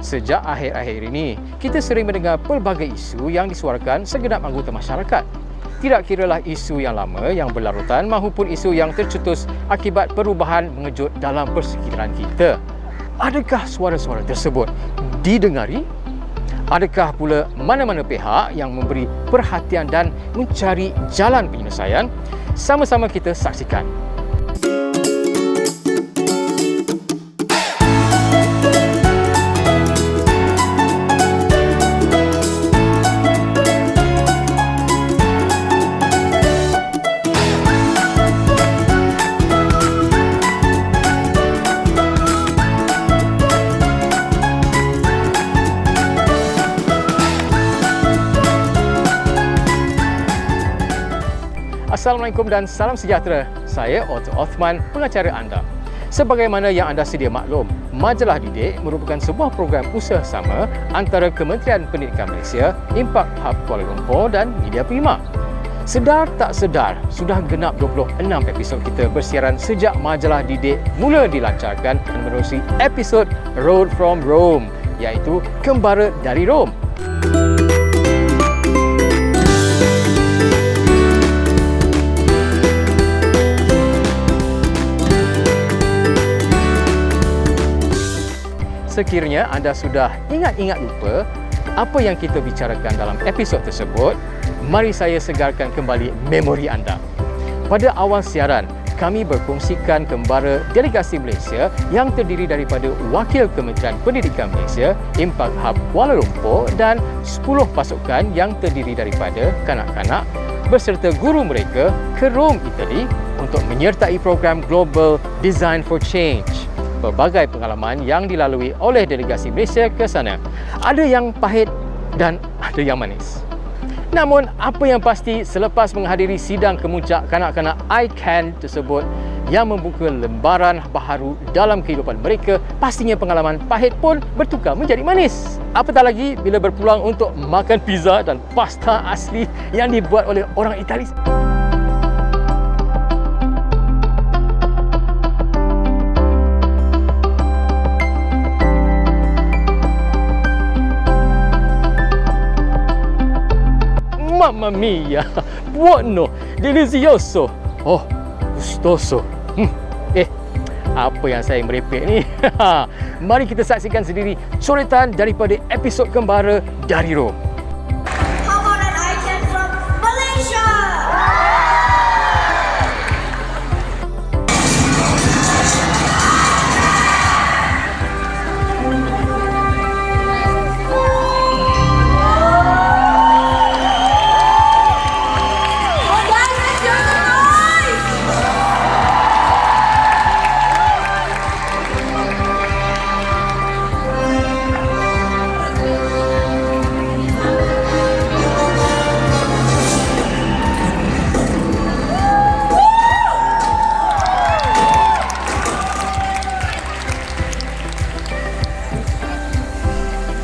Sejak akhir-akhir ini, kita sering mendengar pelbagai isu yang disuarakan segenap anggota masyarakat. Tidak kiralah isu yang lama yang berlarutan maupun isu yang tercetus akibat perubahan mengejut dalam persekitaran kita. Adakah suara-suara tersebut didengari? Adakah pula mana-mana pihak yang memberi perhatian dan mencari jalan penyelesaian? Sama-sama kita saksikan. Assalamualaikum dan salam sejahtera. Saya Otto Othman, pengacara anda. Sebagaimana yang anda sedia maklum, Majalah Didik merupakan sebuah program usaha sama antara Kementerian Pendidikan Malaysia, Impact Hub Kuala Lumpur dan Media Prima. Sedar tak sedar, sudah genap 26 episod kita bersiaran sejak Majalah Didik mula dilancarkan dan menerusi episod Road from Rome, iaitu Kembara dari Rom. Sekiranya anda sudah ingat-ingat lupa apa yang kita bicarakan dalam episod tersebut, mari saya segarkan kembali memori anda. Pada awal siaran, kami berkongsikan kembara delegasi Malaysia yang terdiri daripada Wakil Kementerian Pendidikan Malaysia, Impact Hub Kuala Lumpur dan 10 pasukan yang terdiri daripada kanak-kanak beserta guru mereka ke Rom, Itali untuk menyertai program Global Design for Change. Pelbagai pengalaman yang dilalui oleh delegasi Malaysia ke sana. Ada yang pahit dan ada yang manis. Namun, apa yang pasti selepas menghadiri sidang kemuncak kanak-kanak ICAN tersebut yang membuka lembaran baharu dalam kehidupan mereka, pastinya pengalaman pahit pun bertukar menjadi manis. Apatah lagi bila berpeluang untuk makan pizza dan pasta asli yang dibuat oleh orang Itali. Mamma mia, buono, delizioso, oh, gustoso. Apa yang saya merepek ni? Mari kita saksikan sendiri coretan daripada episod Kembara dari Rom. How about an icon from Malaysia?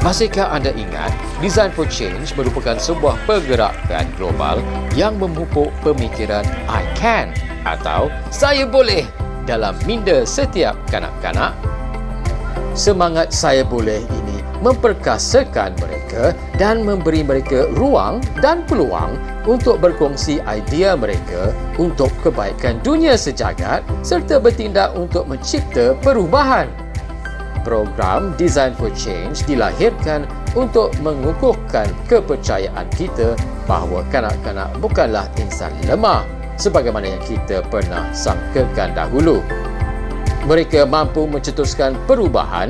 Masihkah anda ingat, Design for Change merupakan sebuah pergerakan global yang memupuk pemikiran I can atau saya boleh dalam minda setiap kanak-kanak? Semangat saya boleh ini memperkasakan mereka dan memberi mereka ruang dan peluang untuk berkongsi idea mereka untuk kebaikan dunia sejagat serta bertindak untuk mencipta perubahan. Program Design for Change dilahirkan untuk mengukuhkan kepercayaan kita bahawa kanak-kanak bukanlah insan lemah sebagaimana yang kita pernah sangkakan dahulu. Mereka mampu mencetuskan perubahan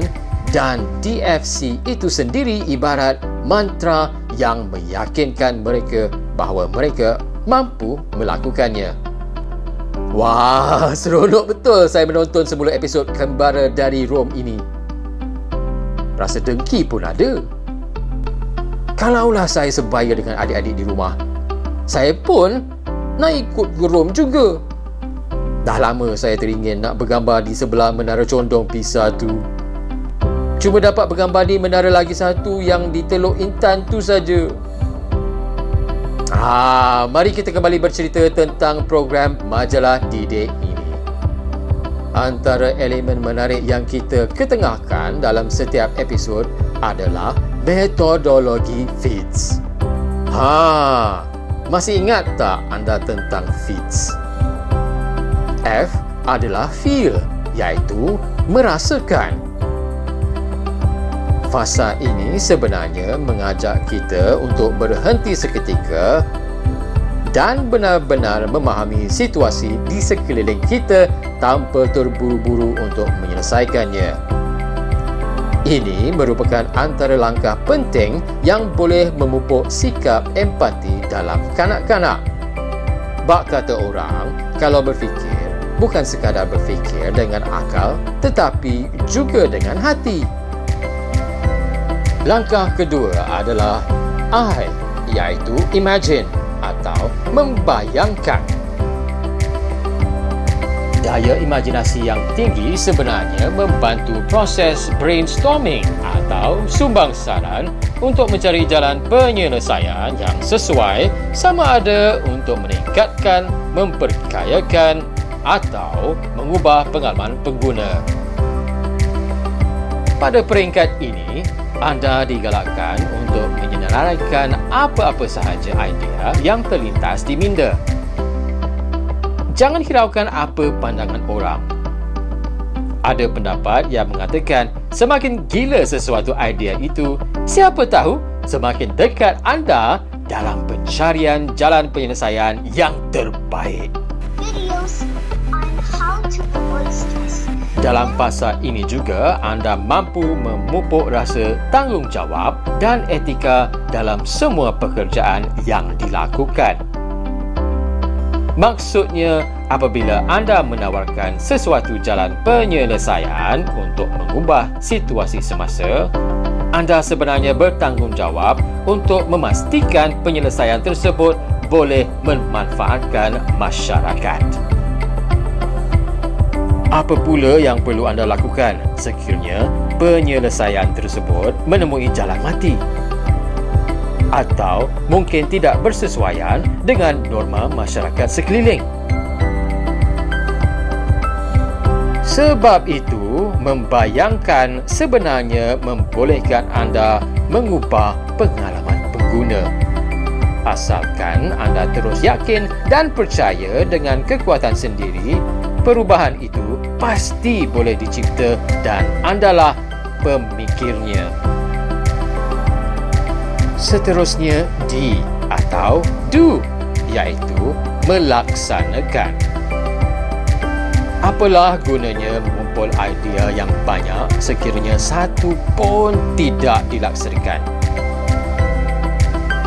dan DFC itu sendiri ibarat mantra yang meyakinkan mereka bahawa mereka mampu melakukannya. Wah, seronok betul saya menonton semula episod Kembara dari Rom ini. Rasa dengki pun ada. Kalaulah saya sebaya dengan adik-adik di rumah, saya pun nak ikut ke Rom juga. Dah lama saya teringin nak bergambar di sebelah Menara Condong Pisa tu. Cuma dapat bergambar di menara lagi satu yang di Teluk Intan tu saja. Mari kita kembali bercerita tentang program Majalah Didik ini. Antara elemen menarik yang kita ketengahkan dalam setiap episod adalah metodologi FITS. Masih ingat tak anda tentang FITS? F adalah feel, iaitu merasakan. Fasa ini sebenarnya mengajak kita untuk berhenti seketika dan benar-benar memahami situasi di sekeliling kita tanpa terburu-buru untuk menyelesaikannya. Ini merupakan antara langkah penting yang boleh memupuk sikap empati dalam kanak-kanak. Bak kata orang, kalau berfikir, bukan sekadar berfikir dengan akal tetapi juga dengan hati. Langkah kedua adalah I, iaitu imagine atau membayangkan. Daya imajinasi yang tinggi sebenarnya membantu proses brainstorming atau sumbang saran untuk mencari jalan penyelesaian yang sesuai, sama ada untuk meningkatkan, memperkayakan atau mengubah pengalaman pengguna. Pada peringkat ini, anda digalakkan untuk menyenaraikan apa-apa sahaja idea yang terlintas di minda. Jangan hiraukan apa pandangan orang. Ada pendapat yang mengatakan semakin gila sesuatu idea itu, siapa tahu semakin dekat anda dalam pencarian jalan penyelesaian yang terbaik. Videos on how to avoid stress. Dalam fasa ini juga, anda mampu memupuk rasa tanggungjawab dan etika dalam semua pekerjaan yang dilakukan. Maksudnya, apabila anda menawarkan sesuatu jalan penyelesaian untuk mengubah situasi semasa, anda sebenarnya bertanggungjawab untuk memastikan penyelesaian tersebut boleh memanfaatkan masyarakat. Apa pula yang perlu anda lakukan sekiranya penyelesaian tersebut menemui jalan mati atau mungkin tidak bersesuaian dengan norma masyarakat sekeliling? Sebab itu, membayangkan sebenarnya membolehkan anda mengubah pengalaman pengguna. Asalkan anda terus yakin dan percaya dengan kekuatan sendiri, perubahan itu pasti boleh dicipta dan andalah pemikirnya. Seterusnya, D atau do, iaitu melaksanakan. Apalah gunanya mengumpul idea yang banyak sekiranya satu pun tidak dilaksanakan?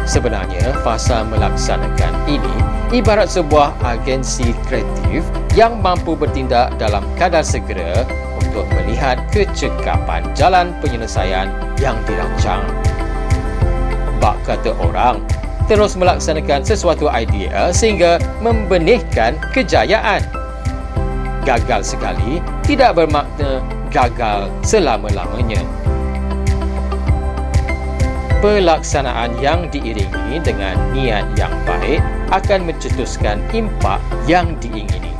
Sebenarnya, fasa melaksanakan ini ibarat sebuah agensi kreatif yang mampu bertindak dalam kadar segera untuk melihat kecekapan jalan penyelesaian yang dirancang. Bak kata orang, terus melaksanakan sesuatu idea sehingga membenihkan kejayaan. Gagal sekali tidak bermakna gagal selama-lamanya. Pelaksanaan yang diiringi dengan niat yang baik akan mencetuskan impak yang diingini.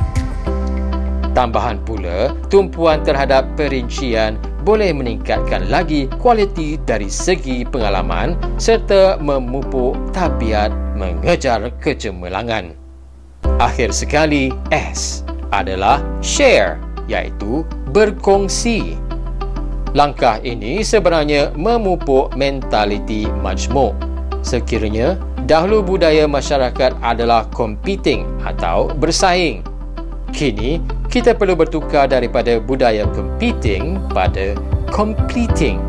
Tambahan pula, tumpuan terhadap perincian boleh meningkatkan lagi kualiti dari segi pengalaman serta memupuk tabiat mengejar kecemerlangan. Akhir sekali, S adalah share, iaitu berkongsi. Langkah ini sebenarnya memupuk mentaliti majmuk. Sekiranya dahulu budaya masyarakat adalah competing atau bersaing, kini kita perlu bertukar daripada budaya competing pada completing.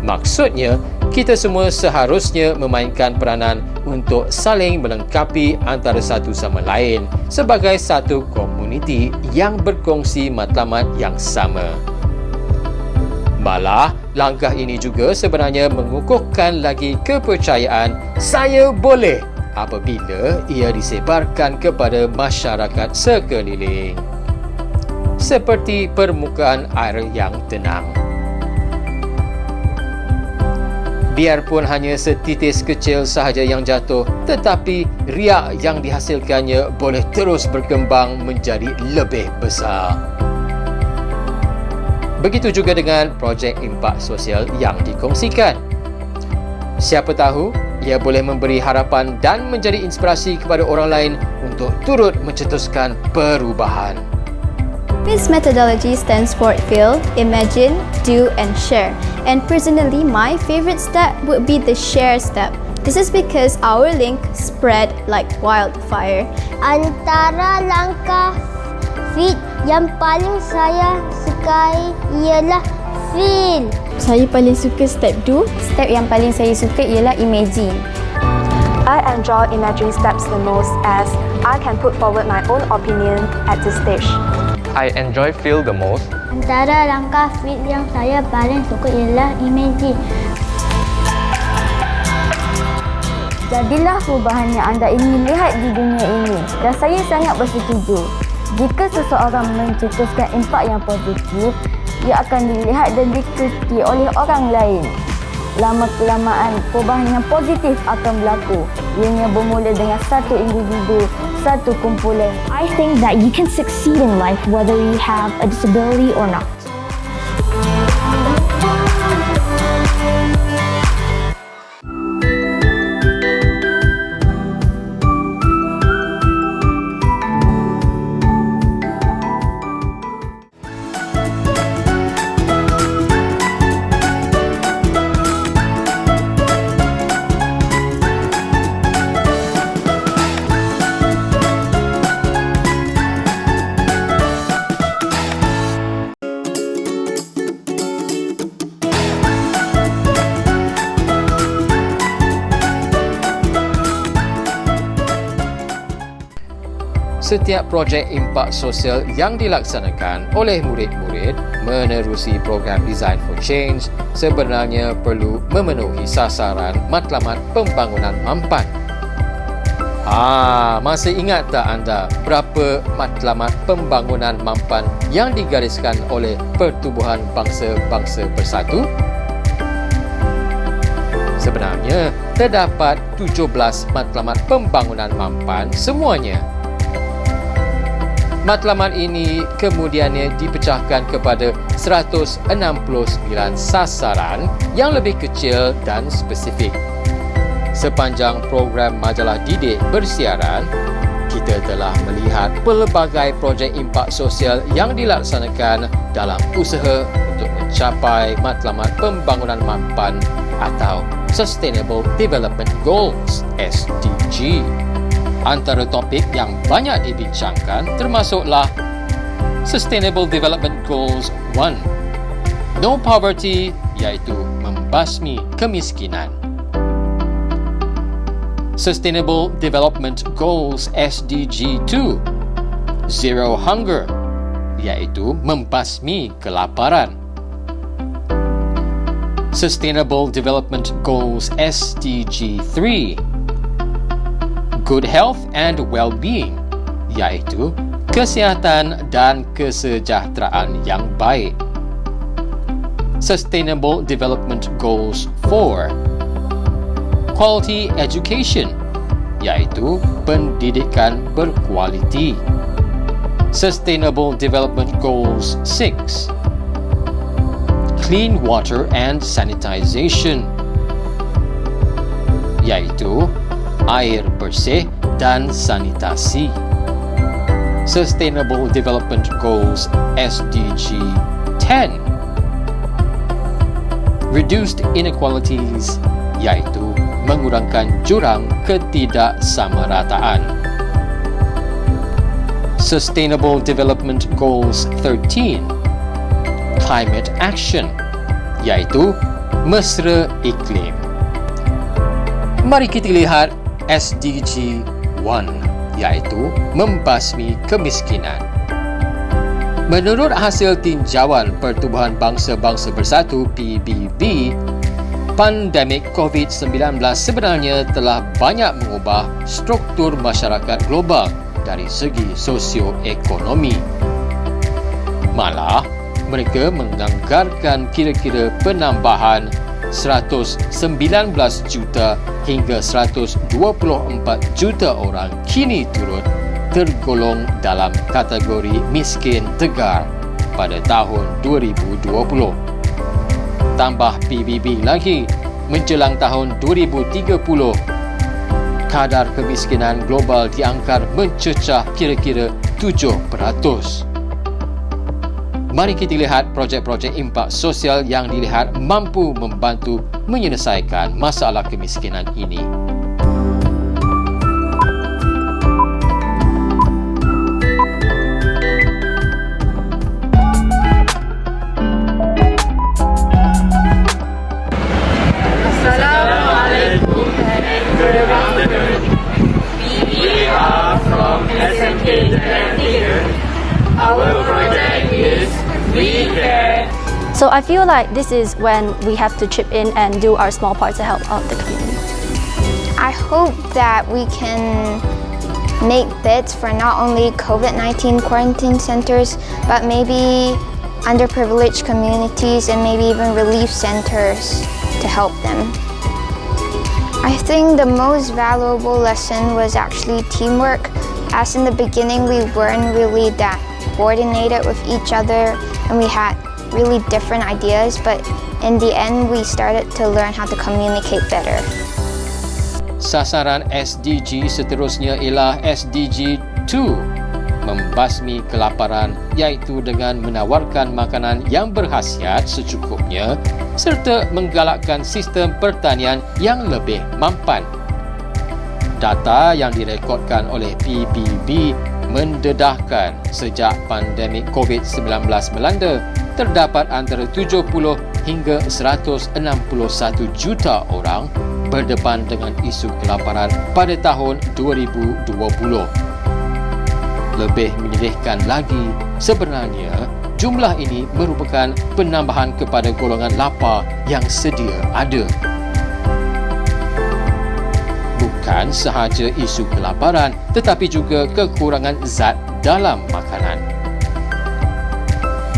Maksudnya, kita semua seharusnya memainkan peranan untuk saling melengkapi antara satu sama lain sebagai satu komuniti yang berkongsi matlamat yang sama. Malah, langkah ini juga sebenarnya mengukuhkan lagi kepercayaan saya boleh apabila ia disebarkan kepada masyarakat sekeliling. Seperti permukaan air yang tenang. Biarpun hanya setitis kecil sahaja yang jatuh, tetapi riak yang dihasilkannya boleh terus berkembang menjadi lebih besar. Begitu juga dengan projek impak sosial yang dikongsikan. Siapa tahu, ia boleh memberi harapan dan menjadi inspirasi kepada orang lain untuk turut mencetuskan perubahan. This methodology stands for feel, imagine, do and share. And personally, my favorite step would be the share step. This is because our link spread like wildfire. Antara langkah fit yang paling saya sukai ialah feel. Saya paling suka step do. Step yang paling saya suka ialah imagine. I enjoy imagining steps the most as I can put forward my own opinion at this stage. I enjoy feel the most. Antara langkah fit yang saya paling suka ialah imagine. Jadilah perubahan yang anda ingin lihat di dunia ini. Dan saya sangat bersetuju. Jika seseorang mencetuskan impak yang positif, ia akan dilihat dan diikuti oleh orang lain. Lama-kelamaan, perubahan yang positif akan berlaku. Ianya bermula dengan satu individu, satu kumpulan. I think that you can succeed in life whether you have a disability or not. Setiap projek impak sosial yang dilaksanakan oleh murid-murid menerusi program Design for Change sebenarnya perlu memenuhi sasaran matlamat pembangunan mampan. Masih ingat tak anda berapa matlamat pembangunan mampan yang digariskan oleh Pertubuhan Bangsa-Bangsa Bersatu? Sebenarnya, terdapat 17 matlamat pembangunan mampan semuanya. Matlamat ini kemudiannya dipecahkan kepada 169 sasaran yang lebih kecil dan spesifik. Sepanjang program majalah didik bersiaran, kita telah melihat pelbagai projek impak sosial yang dilaksanakan dalam usaha untuk mencapai matlamat pembangunan mampan atau Sustainable Development Goals (SDG). Antara topik yang banyak dibincangkan termasuklah Sustainable Development Goals 1, No Poverty, iaitu membasmi kemiskinan. Sustainable Development Goals SDG 2, Zero Hunger, iaitu membasmi kelaparan. Sustainable Development Goals SDG 3, Good Health and Well-being, iaitu kesihatan dan kesejahteraan yang baik. Sustainable Development Goals 4, Quality Education, iaitu pendidikan berkualiti. Sustainable Development Goals 6, Clean Water and Sanitization, iaitu air bersih dan sanitasi. Sustainable Development Goals SDG 10, Reduced Inequalities, iaitu mengurangkan jurang ketidaksamarataan. Sustainable Development Goals 13, Climate Action, iaitu mesra iklim. Mari kita lihat SDG 1, iaitu membasmi kemiskinan. Menurut hasil tinjauan Pertubuhan Bangsa-Bangsa Bersatu PBB, pandemik COVID-19 sebenarnya telah banyak mengubah struktur masyarakat global dari segi sosioekonomi. Malah, mereka menganggarkan kira-kira penambahan 119 juta hingga 124 juta orang kini turut tergolong dalam kategori miskin tegar pada tahun 2020. Tambah PBB lagi, menjelang tahun 2030, kadar kemiskinan global diangkar mencecah kira-kira 7%. Mari kita lihat projek-projek impak sosial yang dilihat mampu membantu menyelesaikan masalah kemiskinan ini. So I feel like this is when we have to chip in and do our small part to help out the community. I hope that we can make bids for not only COVID-19 quarantine centers, but maybe underprivileged communities and maybe even relief centers to help them. I think the most valuable lesson was actually teamwork, as in the beginning we weren't really that coordinated with each other and we had really different ideas, but in the end we started to learn how to communicate better. Sasaran SDG seterusnya ialah SDG 2, membasmi kelaparan, iaitu dengan menawarkan makanan yang berkhasiat secukupnya serta menggalakkan sistem pertanian yang lebih mampan. Data yang direkodkan oleh PBB mendedahkan sejak pandemik COVID-19 melanda, terdapat antara 70 hingga 161 juta orang berdepan dengan isu kelaparan pada tahun 2020. Lebih menyedihkan lagi, sebenarnya jumlah ini merupakan penambahan kepada golongan lapar yang sedia ada. Bukan sahaja isu kelaparan, tetapi juga kekurangan zat dalam makanan.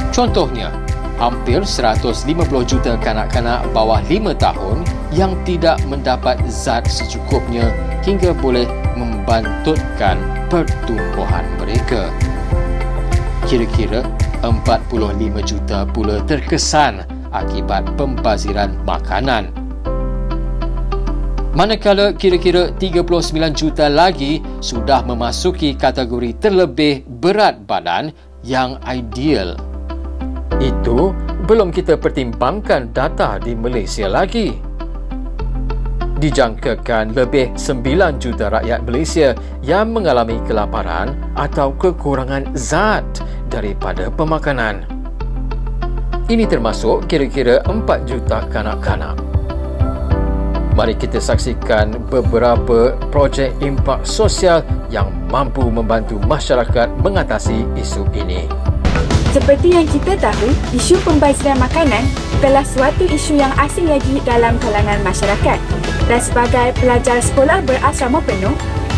Contohnya, hampir 150 juta kanak-kanak bawah 5 tahun yang tidak mendapat zat secukupnya hingga boleh membantutkan pertumbuhan mereka. Kira-kira 45 juta pula terkesan akibat pembaziran makanan. Manakala kira-kira 39 juta lagi sudah memasuki kategori terlebih berat badan yang ideal. Itu belum kita pertimbangkan data di Malaysia lagi. Dijangkakan lebih 9 juta rakyat Malaysia yang mengalami kelaparan atau kekurangan zat daripada pemakanan. Ini termasuk kira-kira 4 juta kanak-kanak. Mari kita saksikan beberapa projek impak sosial yang mampu membantu masyarakat mengatasi isu ini. Seperti yang kita tahu, isu pembaziran makanan bukanlah suatu isu yang asing lagi dalam kalangan masyarakat. Dan sebagai pelajar sekolah berasrama penuh,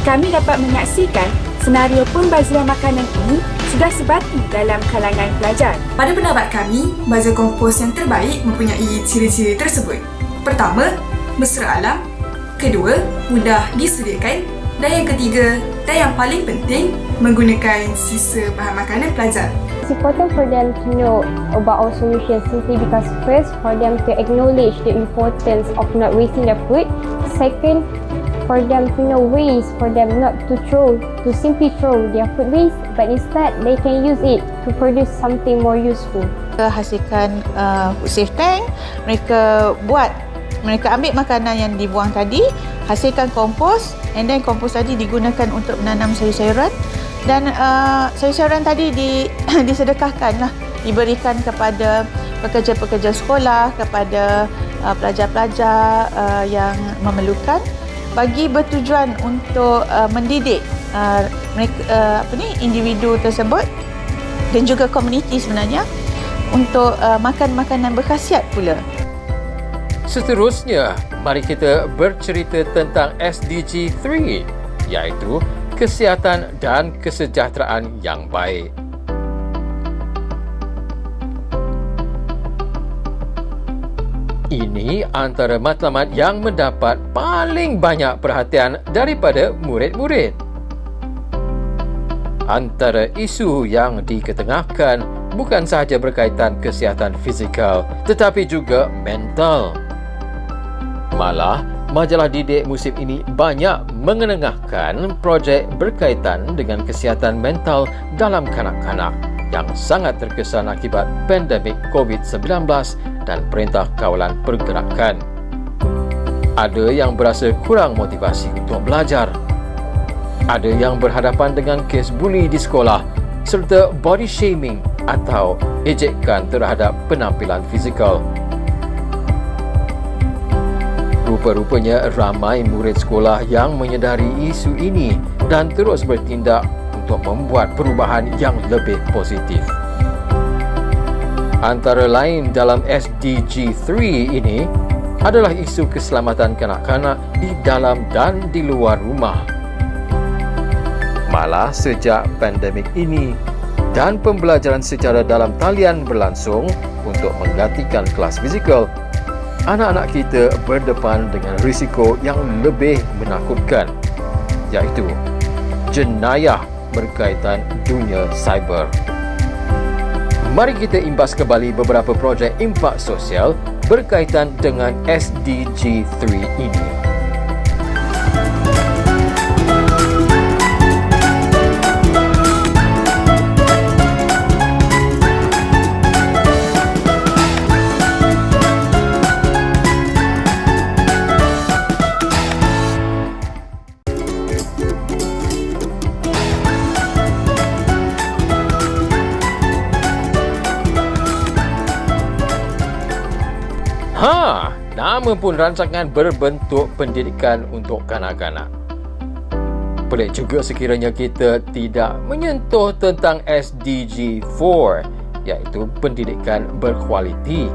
kami dapat menyaksikan senario pembaziran makanan ini sudah sebati dalam kalangan pelajar. Pada pendapat kami, bazar kompos yang terbaik mempunyai ciri-ciri tersebut. Pertama, mesra alam. Kedua, mudah disediakan. Dan yang ketiga, dan yang paling penting, menggunakan sisa bahan makanan pelajar. It's important for them to know about our solution simply because first, for them to acknowledge the importance of not wasting their food. Second, for them to know ways for them not to simply throw their food waste, but instead they can use it to produce something more useful. Hasilkan food safe tank, mereka ambil makanan yang dibuang tadi, hasilkan kompos, and then kompos tadi digunakan untuk menanam sayur-sayuran. Dan sayur-sayuran tadi disedekahkan lah, diberikan kepada pekerja-pekerja sekolah, kepada pelajar-pelajar yang memerlukan, bagi bertujuan untuk mendidik individu tersebut dan juga komuniti sebenarnya untuk makan makanan berkhasiat pula. Seterusnya, mari kita bercerita tentang SDG 3, iaitu kesihatan dan kesejahteraan yang baik. Ini antara matlamat yang mendapat paling banyak perhatian daripada murid-murid. Antara isu yang diketengahkan bukan sahaja berkaitan kesihatan fizikal tetapi juga mental. Malah, majalah didik musim ini banyak mengenengahkan projek berkaitan dengan kesihatan mental dalam kanak-kanak yang sangat terkesan akibat pandemik COVID-19 dan Perintah Kawalan Pergerakan. Ada yang berasa kurang motivasi untuk belajar. Ada yang berhadapan dengan kes buli di sekolah serta body shaming atau ejekan terhadap penampilan fizikal. Rupa-rupanya ramai murid sekolah yang menyedari isu ini dan terus bertindak untuk membuat perubahan yang lebih positif. Antara lain dalam SDG 3 ini adalah isu keselamatan kanak-kanak di dalam dan di luar rumah. Malah sejak pandemik ini dan pembelajaran secara dalam talian berlangsung untuk menggantikan kelas fizikal, anak-anak kita berdepan dengan risiko yang lebih menakutkan, iaitu jenayah berkaitan dunia cyber. Mari kita imbas kembali beberapa projek impak sosial berkaitan dengan SDG 3 ini. Nama pun rancangan berbentuk pendidikan untuk kanak-kanak. Pelik juga sekiranya kita tidak menyentuh tentang SDG 4, iaitu pendidikan berkualiti.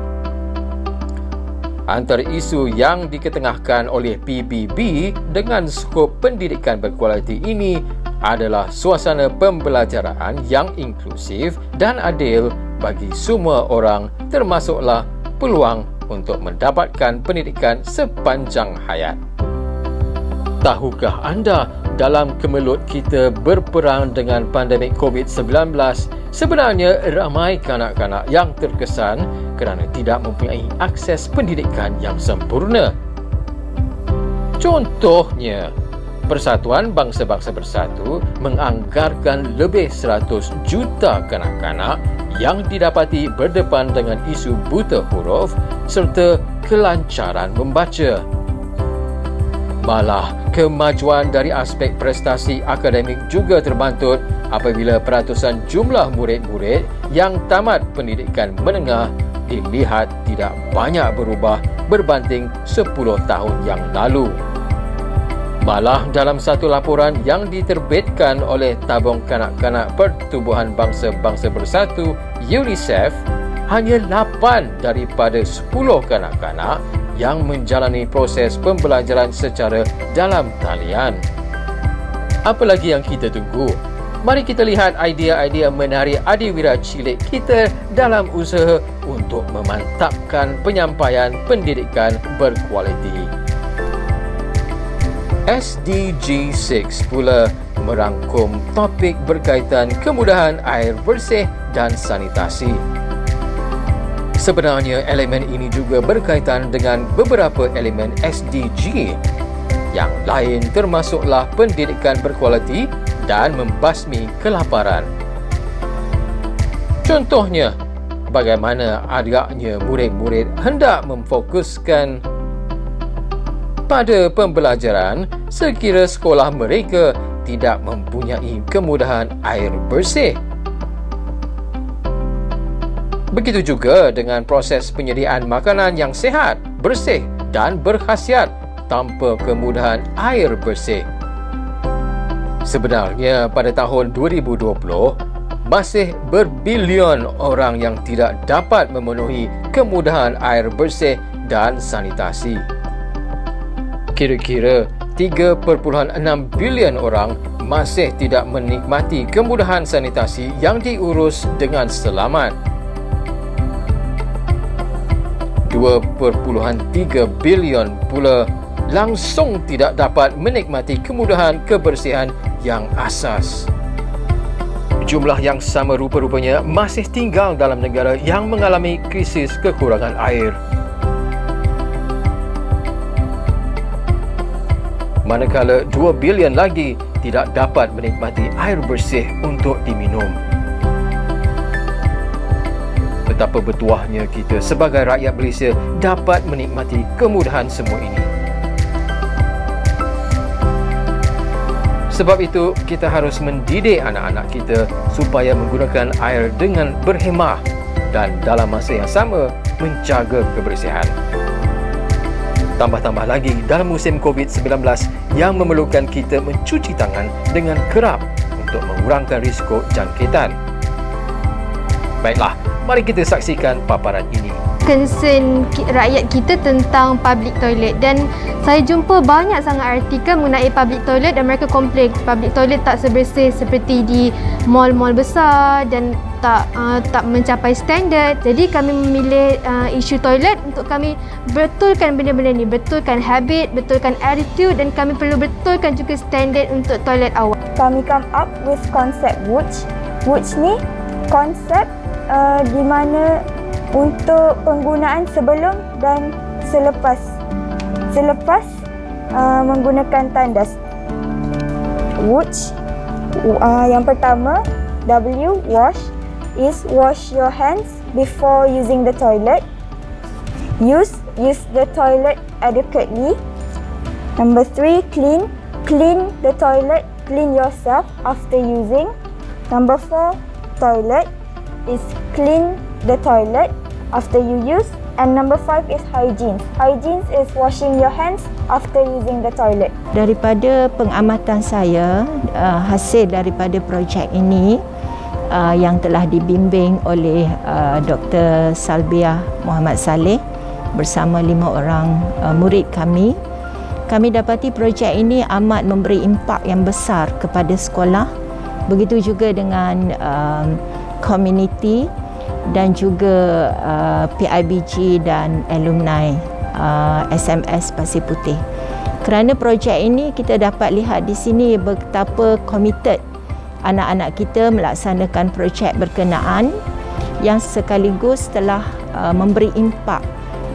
Antara isu yang diketengahkan oleh PBB dengan skop pendidikan berkualiti ini adalah suasana pembelajaran yang inklusif dan adil bagi semua orang, termasuklah peluang untuk mendapatkan pendidikan sepanjang hayat. Tahukah anda, dalam kemelut kita berperang dengan pandemik COVID-19, sebenarnya ramai kanak-kanak yang terkesan kerana tidak mempunyai akses pendidikan yang sempurna. Contohnya, Persatuan Bangsa-Bangsa Bersatu menganggarkan lebih 100 juta kanak-kanak yang didapati berdepan dengan isu buta huruf serta kelancaran membaca. Malah, kemajuan dari aspek prestasi akademik juga terbantut apabila peratusan jumlah murid-murid yang tamat pendidikan menengah dilihat tidak banyak berubah berbanding 10 tahun yang lalu. Malah dalam satu laporan yang diterbitkan oleh Tabung Kanak-kanak Pertubuhan Bangsa-Bangsa Bersatu UNICEF, hanya 8 daripada 10 kanak-kanak yang menjalani proses pembelajaran secara dalam talian. Apa lagi yang kita tunggu? Mari kita lihat idea-idea menarik adiwira cilik kita dalam usaha untuk memantapkan penyampaian pendidikan berkualiti. SDG 6 pula merangkum topik berkaitan kemudahan air bersih dan sanitasi. Sebenarnya elemen ini juga berkaitan dengan beberapa elemen SDG. Yang lain termasuklah pendidikan berkualiti dan membasmi kelaparan. Contohnya, bagaimana agaknya murid-murid hendak memfokuskan pada pembelajaran sekira sekolah mereka tidak mempunyai kemudahan air bersih. Begitu juga dengan proses penyediaan makanan yang sihat, bersih dan berkhasiat tanpa kemudahan air bersih. Sebenarnya pada tahun 2020, masih berbilion orang yang tidak dapat memenuhi kemudahan air bersih dan sanitasi. Kira-kira 3.6 bilion orang masih tidak menikmati kemudahan sanitasi yang diurus dengan selamat. 2.3 bilion pula langsung tidak dapat menikmati kemudahan kebersihan yang asas. jumlah yang sama rupa-rupanya masih tinggal dalam negara yang mengalami krisis kekurangan air. Manakala 2 bilion lagi tidak dapat menikmati air bersih untuk diminum. Betapa bertuahnya kita sebagai rakyat Malaysia dapat menikmati kemudahan semua ini. Sebab itu, kita harus mendidik anak-anak kita supaya menggunakan air dengan berhemah dan dalam masa yang sama menjaga kebersihan. Tambah-tambah lagi dalam musim COVID-19 yang memerlukan kita mencuci tangan dengan kerap untuk mengurangkan risiko jangkitan. Baiklah, mari kita saksikan paparan ini. Concern rakyat kita tentang public toilet, dan saya jumpa banyak sangat artikel mengenai public toilet dan mereka komplain public toilet tak sebersih seperti di mall-mall besar dan tak mencapai standard. Jadi kami memilih isu toilet untuk kami betulkan benda-benda ni, betulkan habit, betulkan attitude, dan kami perlu betulkan juga standard untuk toilet awam. Kami come up with konsep WUCH. WUCH ni konsep di mana untuk penggunaan sebelum dan selepas menggunakan tandas. WUCH yang pertama, W, wash, is wash your hands before using the toilet. Use the toilet adequately. Number 3, clean the toilet, clean yourself after using. Number 4, toilet is clean the toilet after you use. And number 5 is hygiene. Hygiene is washing your hands after using the toilet. Daripada pengamatan saya, hasil daripada projek ini yang telah dibimbing oleh Dr. Salbiah Muhammad Saleh bersama 5 orang murid kami dapati projek ini amat memberi impak yang besar kepada sekolah, begitu juga dengan komuniti dan juga PIBG dan alumni SMS Pasir Putih. Kerana projek ini kita dapat lihat di sini betapa committed anak-anak kita melaksanakan projek berkenaan yang sekaligus telah memberi impak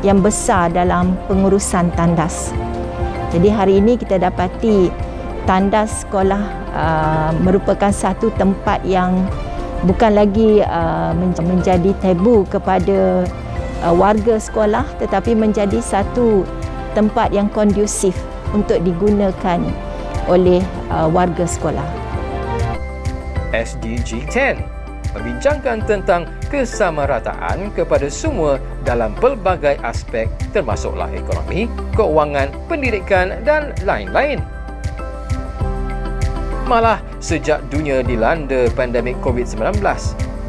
yang besar dalam pengurusan tandas. Jadi hari ini kita dapati tandas sekolah merupakan satu tempat yang bukan lagi menjadi tabu kepada warga sekolah, tetapi menjadi satu tempat yang kondusif untuk digunakan oleh warga sekolah. SDG 10 membincangkan tentang kesamarataan kepada semua dalam pelbagai aspek termasuklah ekonomi, keuangan, pendidikan dan lain-lain. Malah sejak dunia dilanda pandemik COVID-19,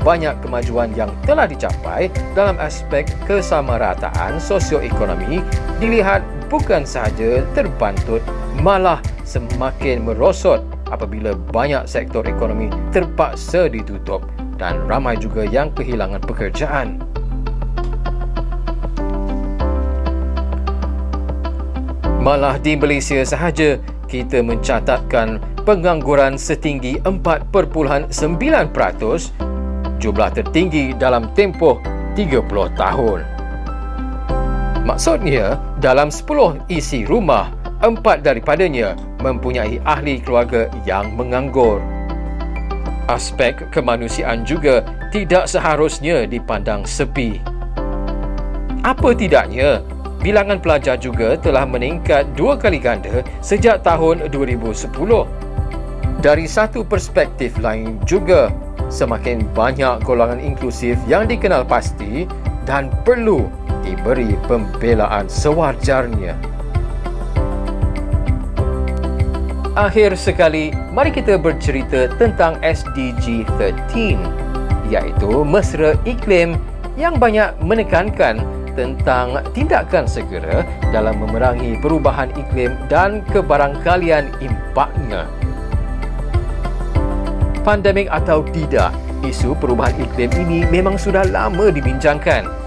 banyak kemajuan yang telah dicapai dalam aspek kesamarataan sosioekonomi dilihat bukan sahaja terbantut, malah semakin merosot apabila banyak sektor ekonomi terpaksa ditutup dan ramai juga yang kehilangan pekerjaan. Malah di Malaysia sahaja kita mencatatkan pengangguran setinggi 4.9%, jumlah tertinggi dalam tempoh 30 tahun. Maksudnya, dalam 10 isi rumah, 4 daripadanya mempunyai ahli keluarga yang menganggur. Aspek kemanusiaan juga tidak seharusnya dipandang sepi. Apa tidaknya, bilangan pelajar juga telah meningkat 2 kali ganda sejak tahun 2010. Dari satu perspektif lain juga, semakin banyak golongan inklusif yang dikenal pasti dan perlu diberi pembelaan sewajarnya. Akhir sekali, mari kita bercerita tentang SDG 13, iaitu mesra iklim yang banyak menekankan tentang tindakan segera dalam memerangi perubahan iklim dan kebarangkalian impaknya. Pandemik atau tidak, isu perubahan iklim ini memang sudah lama dibincangkan.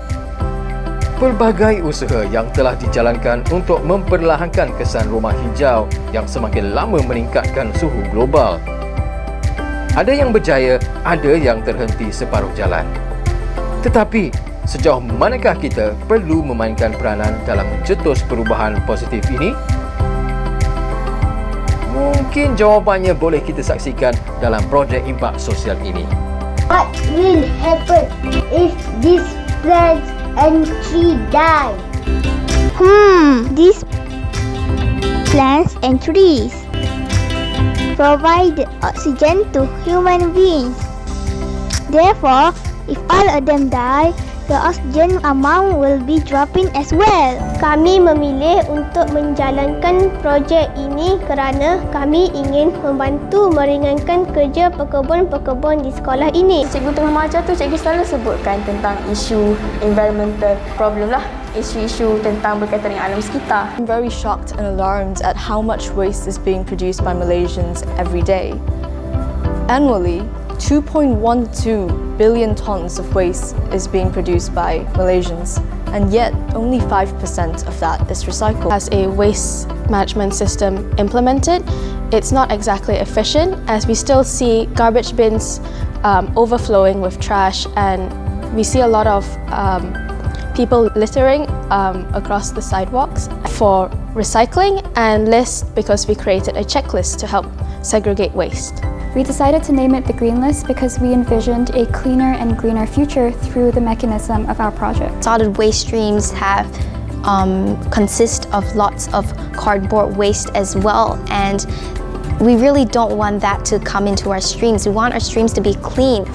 Pelbagai usaha yang telah dijalankan untuk memperlahankan kesan rumah hijau yang semakin lama meningkatkan suhu global. Ada yang berjaya, ada yang terhenti separuh jalan. Tetapi, sejauh manakah kita perlu memainkan peranan dalam mencetus perubahan positif ini? Mungkin jawapannya boleh kita saksikan dalam projek impak sosial ini. What will happen if these plants and trees die? These plants and trees provide oxygen to human beings. Therefore, if all of them die, the oxygen amount will be dropping as well. Kami memilih untuk menjalankan projek ini kerana kami ingin membantu meringankan kerja pekebun-pekebun di sekolah ini. Cikgu tengah mengajar tu, cikgu selalu sebutkan tentang isu environmental problem lah. Isu-isu tentang berkaitan dengan alam sekitar. I'm very shocked and alarmed at how much waste is being produced by Malaysians every day. Annually, 2.12 billion tons of waste is being produced by Malaysians, and yet only 5% of that is recycled. As a waste management system implemented, it's not exactly efficient, as we still see garbage bins overflowing with trash, and we see a lot of people littering across the sidewalks. For recycling and list, because we created a checklist to help segregate waste. We decided to name it the Green List because we envisioned a cleaner and greener future through the mechanism of our project. Solid waste streams have consist of lots of cardboard waste as well, and we really don't want that to come into our streams. We want our streams to be clean.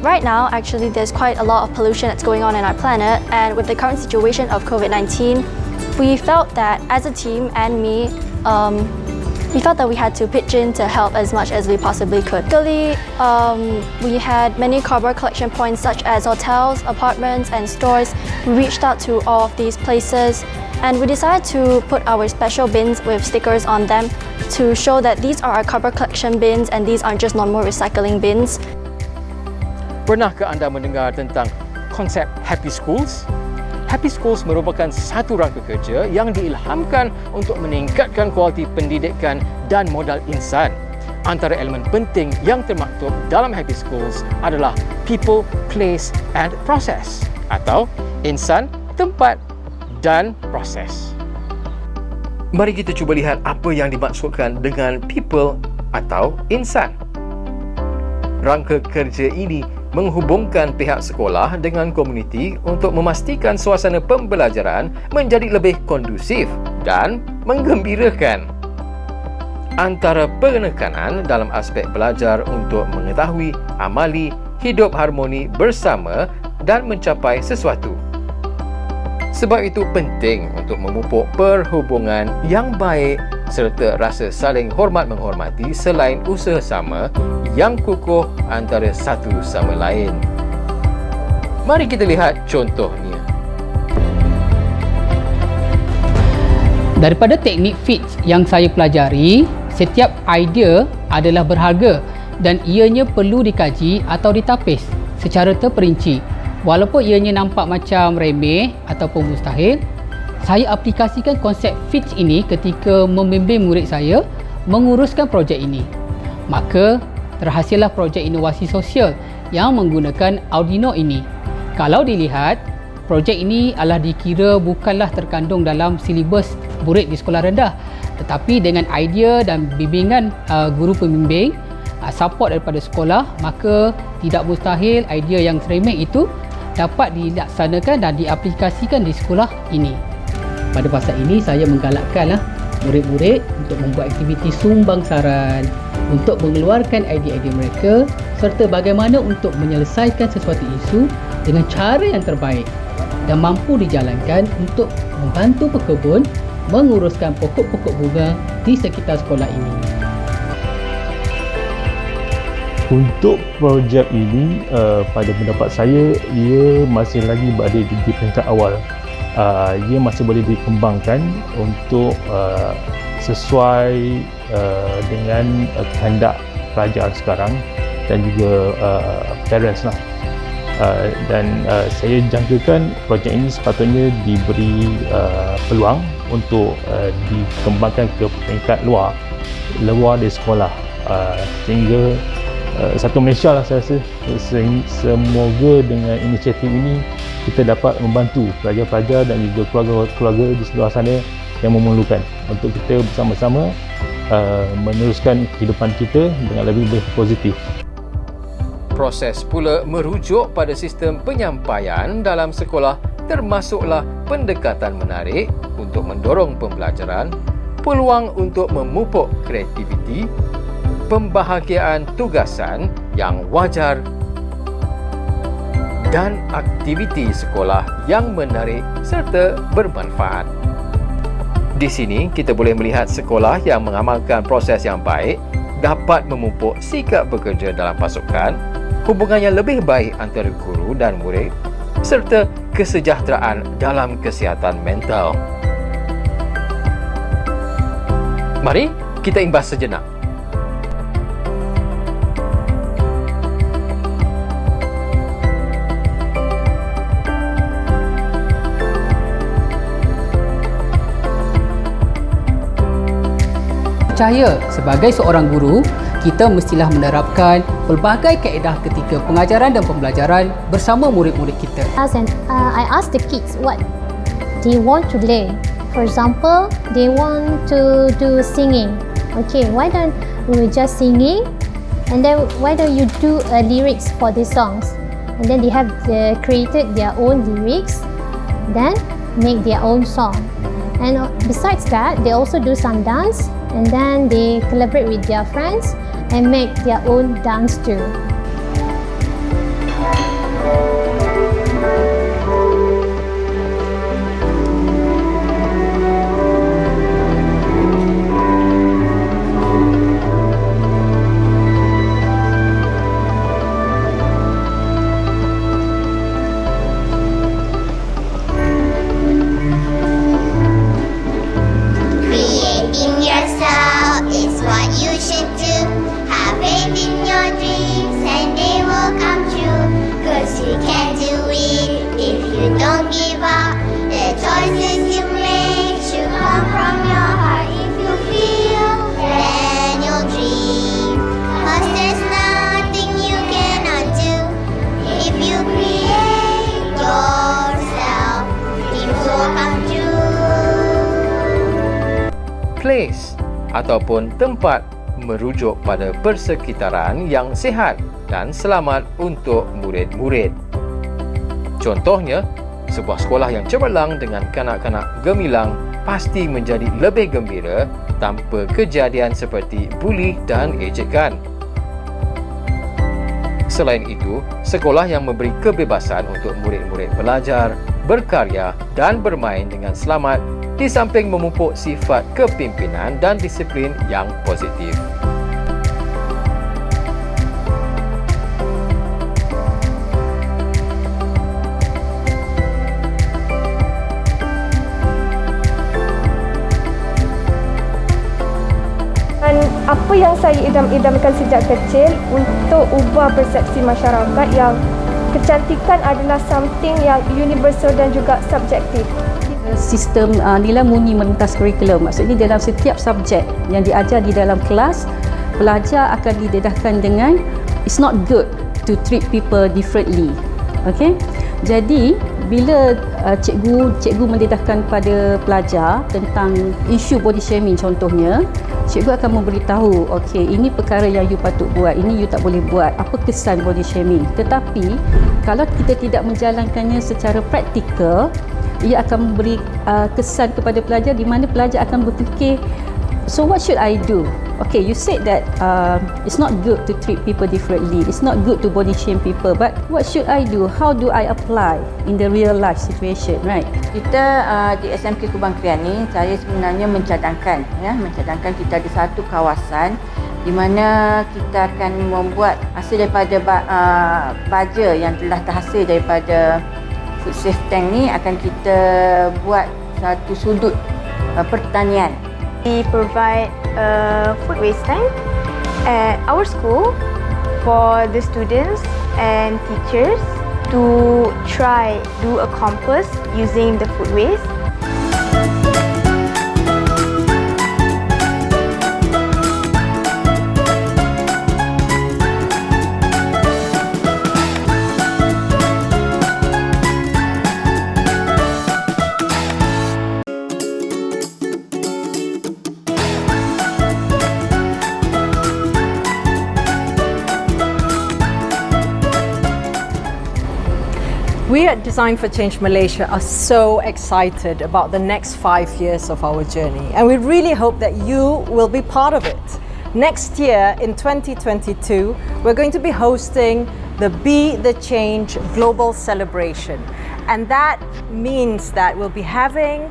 Right now, actually, there's quite a lot of pollution that's going on in our planet, and with the current situation of COVID-19, we felt that as a team and me, we felt that we had to pitch in to help as much as we possibly could. Luckily, we had many cardboard collection points such as hotels, apartments and stores. We reached out to all of these places and we decided to put our special bins with stickers on them to show that these are our cardboard collection bins and these aren't just normal recycling bins. Pernahkah anda mendengar tentang konsep Happy Schools? Happy Schools merupakan satu rangka kerja yang diilhamkan untuk meningkatkan kualiti pendidikan dan modal insan. Antara elemen penting yang termaktub dalam Happy Schools adalah people, place and process, atau insan, tempat dan proses. Mari kita cuba lihat apa yang dimaksudkan dengan people atau insan. Rangka kerja ini menghubungkan pihak sekolah dengan komuniti untuk memastikan suasana pembelajaran menjadi lebih kondusif dan menggembirakan. Antara penekanan dalam aspek belajar untuk mengetahui, amali, hidup harmoni bersama dan mencapai sesuatu. Sebab itu penting untuk memupuk perhubungan yang baik serta rasa saling hormat-menghormati selain usaha sama yang kukuh antara satu sama lain. Mari kita lihat contohnya. Daripada teknik Fitch yang saya pelajari, setiap idea adalah berharga dan ianya perlu dikaji atau ditapis secara terperinci. Walaupun ianya nampak macam remeh ataupun mustahil, saya aplikasikan konsep Fitch ini ketika membimbing murid saya menguruskan projek ini. Maka terhasillah projek inovasi sosial yang menggunakan Arduino ini. Kalau dilihat, projek ini adalah dikira bukanlah terkandung dalam silibus murid di sekolah rendah, tetapi dengan idea dan bimbingan guru pembimbing, support daripada sekolah, maka tidak mustahil idea yang remeh itu dapat dilaksanakan dan diaplikasikan di sekolah ini. Pada fasa ini saya menggalakkanlah murid-murid untuk membuat aktiviti sumbang saran untuk mengeluarkan idea-idea mereka serta bagaimana untuk menyelesaikan sesuatu isu dengan cara yang terbaik dan mampu dijalankan untuk membantu pekebun menguruskan pokok-pokok bunga di sekitar sekolah ini. Untuk projek ini, pada pendapat saya, ia masih lagi berada di peringkat awal. Ia masih boleh dikembangkan untuk sesuai dengan kehendak pelajar sekarang dan juga parents lah. Dan saya jangkakan projek ini sepatutnya diberi peluang untuk dikembangkan ke peringkat luar dari sekolah, sehingga satu Malaysia lah saya rasa. Semoga dengan inisiatif ini kita dapat membantu pelajar-pelajar dan juga keluarga-keluarga di seluruh sana yang memerlukan untuk kita bersama-sama meneruskan kehidupan kita dengan lebih positif. Proses pula merujuk pada sistem penyampaian dalam sekolah, termasuklah pendekatan menarik untuk mendorong pembelajaran, peluang untuk memupuk kreativiti, pembahagiaan tugasan yang wajar dan aktiviti sekolah yang menarik serta bermanfaat. Di sini kita boleh melihat sekolah yang mengamalkan proses yang baik dapat memupuk sikap bekerja dalam pasukan, hubungan yang lebih baik antara guru dan murid serta kesejahteraan dalam kesihatan mental. Mari kita imbas sejenak. Percaya sebagai seorang guru, kita mestilah menerapkan pelbagai kaedah ketika pengajaran dan pembelajaran bersama murid-murid kita. I asked the kids what they want to learn. For example, they want to do singing. Okay, why don't we just singing? And then why don't you do lyrics for these songs? And then they have created their own lyrics, then make their own song. And besides that, they also do some dance, and then they collaborate with their friends and make their own dance too. Creating yourself is what you should do. Have faith in your dreams and they will come true. Cause you can do it if you don't give up. The choices you make should come from your heart. If you feel, then you'll dream. Cause there's nothing you cannot do. If you create yourself, dreams will come true. Place ataupun tempat merujuk pada persekitaran yang sihat dan selamat untuk murid-murid. Contohnya, sebuah sekolah yang cemerlang dengan kanak-kanak gemilang pasti menjadi lebih gembira tanpa kejadian seperti buli dan ejekan. Selain itu, sekolah yang memberi kebebasan untuk murid-murid belajar, berkarya dan bermain dengan selamat di samping memupuk sifat kepimpinan dan disiplin yang positif. Dan apa yang saya idam-idamkan sejak kecil untuk ubah persepsi masyarakat yang kecantikan adalah something yang universal dan juga subjektif. Sistem nilai murni melintas kurikulum, maksudnya dalam setiap subjek yang diajar di dalam kelas, pelajar akan didedahkan dengan it's not good to treat people differently. Okay? Jadi bila cikgu mendedahkan pada pelajar tentang isu body shaming contohnya, cikgu akan memberitahu, okey, ini perkara yang you patut buat, ini you tak boleh buat, apa kesan body shaming. Tetapi kalau kita tidak menjalankannya secara praktikal, ia akan memberi kesan kepada pelajar di mana pelajar akan berfikir, so what should I do? Okay, you said that it's not good to treat people differently, it's not good to body shame people, but what should I do? How do I apply in the real life situation, right? Kita di SMK Kubang Kriani, saya sebenarnya mencadangkan kita ada satu kawasan di mana kita akan membuat hasil daripada baja yang telah terhasil daripada food safe tank ni, akan kita buat satu sudut pertanian. We provide a food waste tank at our school for the students and teachers to try do a compost using the food waste. We at Design for Change Malaysia are so excited about the next 5 years of our journey, and we really hope that you will be part of it. Next year, in 2022, we're going to be hosting the Be the Change Global Celebration, and that means that we'll be having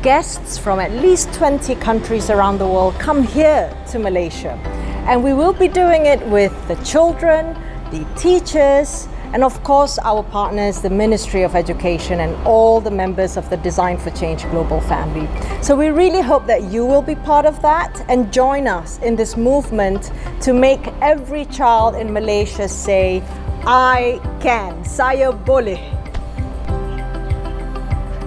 guests from at least 20 countries around the world come here to Malaysia, and we will be doing it with the children, the teachers, and of course our partners, the Ministry of Education and all the members of the Design for Change global family. So we really hope that you will be part of that and join us in this movement to make every child in Malaysia say, I can, saya boleh.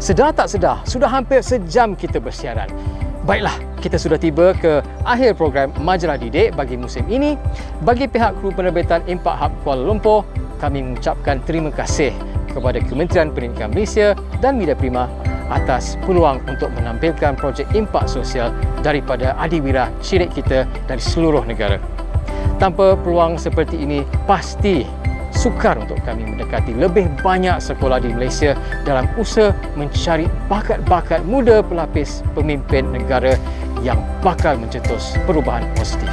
Sedar tak sedar, sudah hampir sejam kita bersiaran. Baiklah, kita sudah tiba ke akhir program Majalah Didik bagi musim ini. Bagi pihak kru penerbitan Impact Hub Kuala Lumpur, kami mengucapkan terima kasih kepada Kementerian Pendidikan Malaysia dan Media Prima atas peluang untuk menampilkan projek impak sosial daripada adiwira cilik kita dari seluruh negara. Tanpa peluang seperti ini, pasti sukar untuk kami mendekati lebih banyak sekolah di Malaysia dalam usaha mencari bakat-bakat muda pelapis pemimpin negara yang bakal mencetus perubahan positif.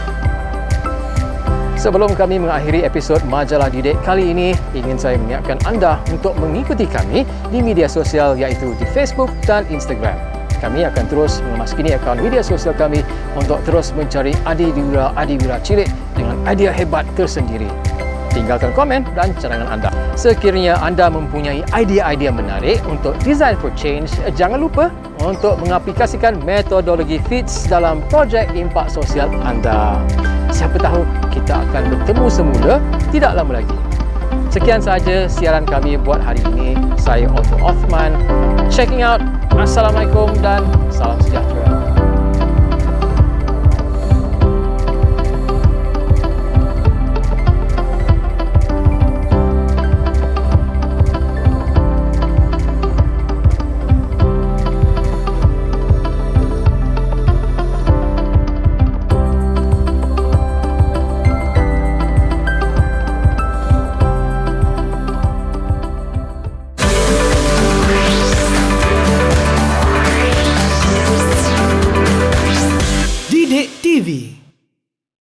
Sebelum kami mengakhiri episod Majalah Didik kali ini, ingin saya mengingatkan anda untuk mengikuti kami di media sosial iaitu di Facebook dan Instagram. Kami akan terus memaskini akaun media sosial kami untuk terus mencari adiwira cilik dengan idea hebat tersendiri. Tinggalkan komen dan cadangan anda. Sekiranya anda mempunyai idea-idea menarik untuk Design for Change, jangan lupa untuk mengaplikasikan metodologi FITS dalam projek impak sosial anda. Siapa tahu kita akan bertemu semula tidak lama lagi. Sekian sahaja siaran kami buat hari ini. Saya Otto Othman. Checking out. Assalamualaikum dan salam sejahtera.